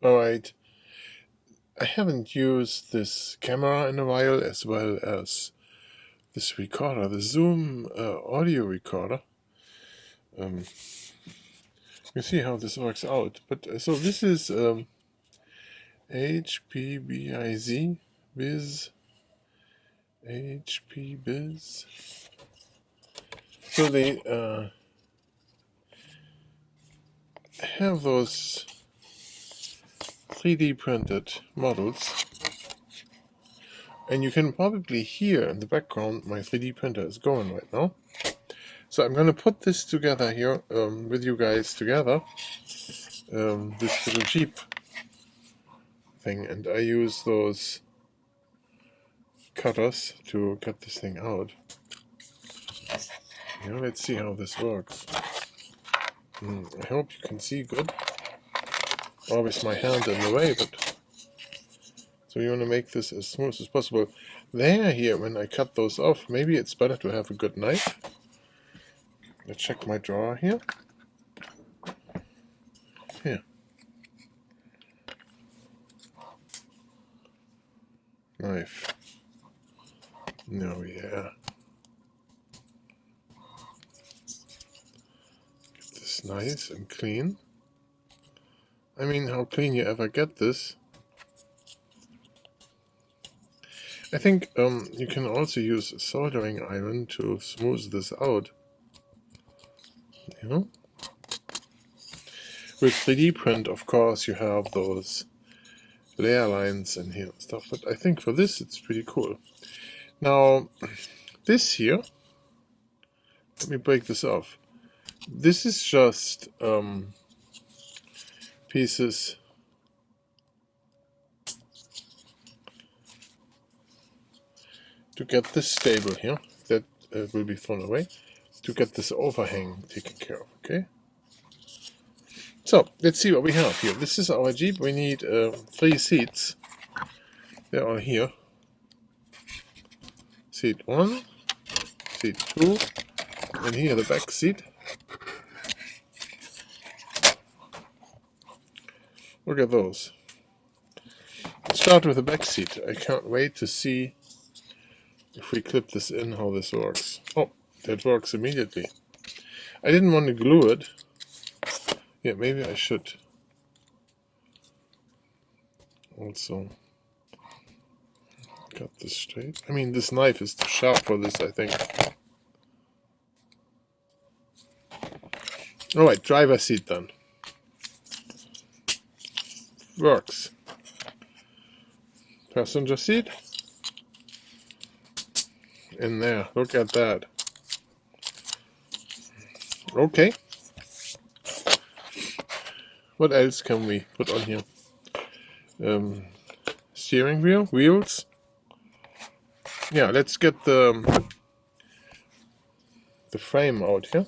Alright, I haven't used this camera in a while, as well as this recorder, the Zoom audio recorder. You see how this works out. But so this is HPBiz, HPBiz. So they have those 3D printed models, and you can probably hear in the background my 3D printer is going right now. So I'm going to put this together here with you guys together, this little Jeep thing, and I use those cutters to cut this thing out. Now let's see how this works. I hope you can see good. Always my hand in the way, but so you want to make this as smooth as possible. Here, when I cut those off, maybe it's better to have a good knife. Let's check my drawer here. Here. Knife. No, yeah. Get this nice and clean. I mean, how clean you ever get this? I think you can also use a soldering iron to smooth this out. You know? With 3D print, of course, you have those layer lines in here and stuff, but I think for this it's pretty cool. Now, this here, let me break this off. This is just pieces to get this stable here, that will be thrown away, to get this overhang taken care of, okay? So, let's see what we have here. This is our Jeep. We need 3 seats. They're all here. Seat 1, seat 2, and here the back seat. Look at those. Let's start with the back seat. I can't wait to see if we clip this in, how this works. Oh, that works immediately. I didn't want to glue it. Yeah, maybe I should also cut this straight. I mean, this knife is too sharp for this, I think. Alright, driver seat then. Works. Passenger seat. In there, look at that. Okay. What else can we put on here? Steering wheel, wheels. Yeah, let's get the frame out here.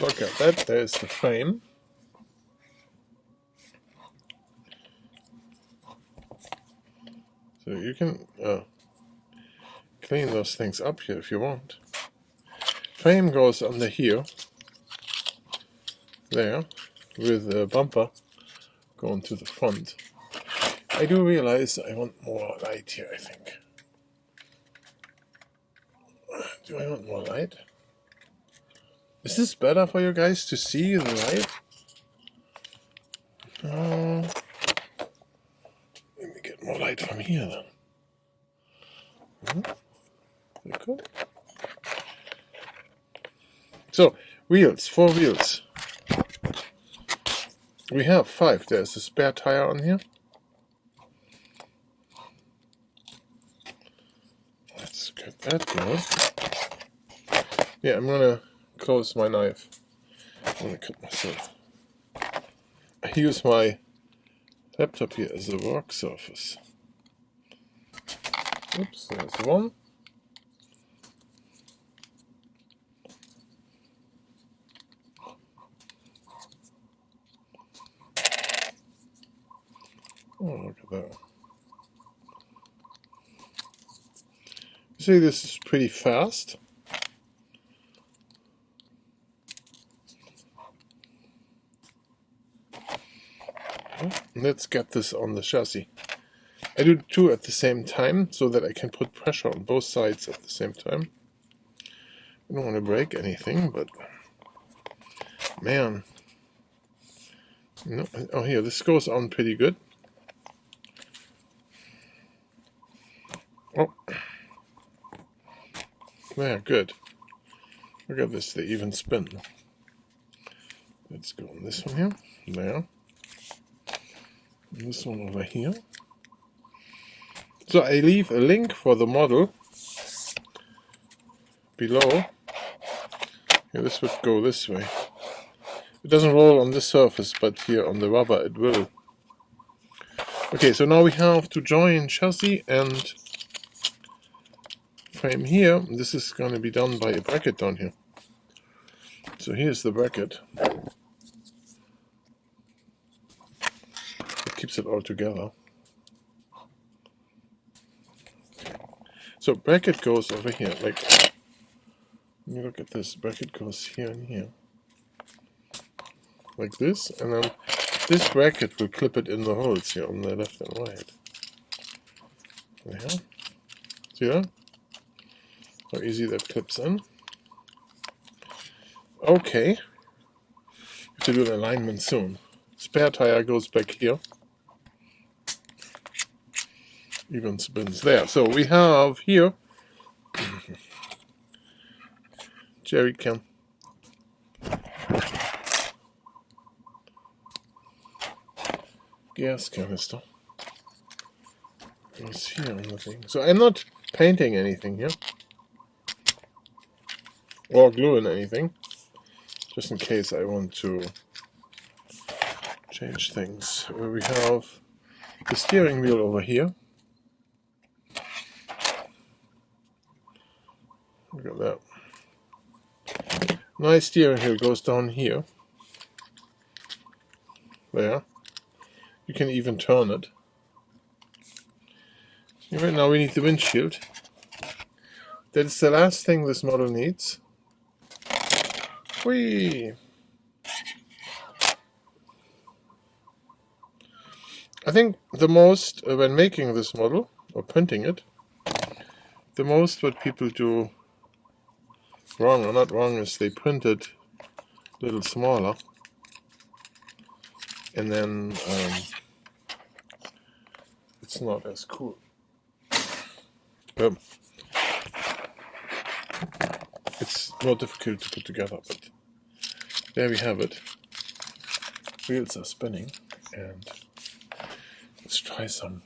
Look at that, there's the frame. So you can clean those things up here if you want. Frame goes under here, there, with a bumper going to the front. I do realize I want more light here, I think. Do I want more light? Is this better for you guys to see the light? Let me get more light from here then. Cool. So, wheels, 4 wheels. We have 5. There's a spare tire on here. Let's get that going. Yeah, I'm gonna close my knife. I'm gonna cut myself. I use my Laptop here is a work surface. Oops, there's one. Oh, look at that. You see, this is pretty fast. Let's get this on the chassis. I do two at the same time so that I can put pressure on both sides at the same time. I don't want to break anything, but man. No, oh, here, this goes on pretty good. Oh. Yeah, good. Look at this, they even spin. Let's go on this one here. There. This one over here. So I leave a link for the model below. Yeah, this would go this way. It doesn't roll on this surface, but here on the rubber it will. Okay, so now we have to join chassis and frame here. This is going to be done by a bracket down here. So here's the bracket. It keeps it all together. So bracket goes over here, like, let me look at this, bracket goes here and here. Like this, and then this bracket will clip it in the holes here on the left and right. There. See that? How easy that clips in. Okay. Have to do an alignment soon. Spare tire goes back here. Even spins there. So we have here jerry can. Gas canister goes here on the thing. So I'm not painting anything here or gluing anything, just in case I want to change things. We have the steering wheel over here. Look at that. Nice steering wheel goes down here. There. You can even turn it. Right now we need the windshield. That is the last thing this model needs. Whee! I think the most, when making this model, or printing it, the most what people do wrong, or not wrong, is they print it a little smaller. And then it's not as cool. It's more difficult to put together, but there we have it. Wheels are spinning, and let's try some.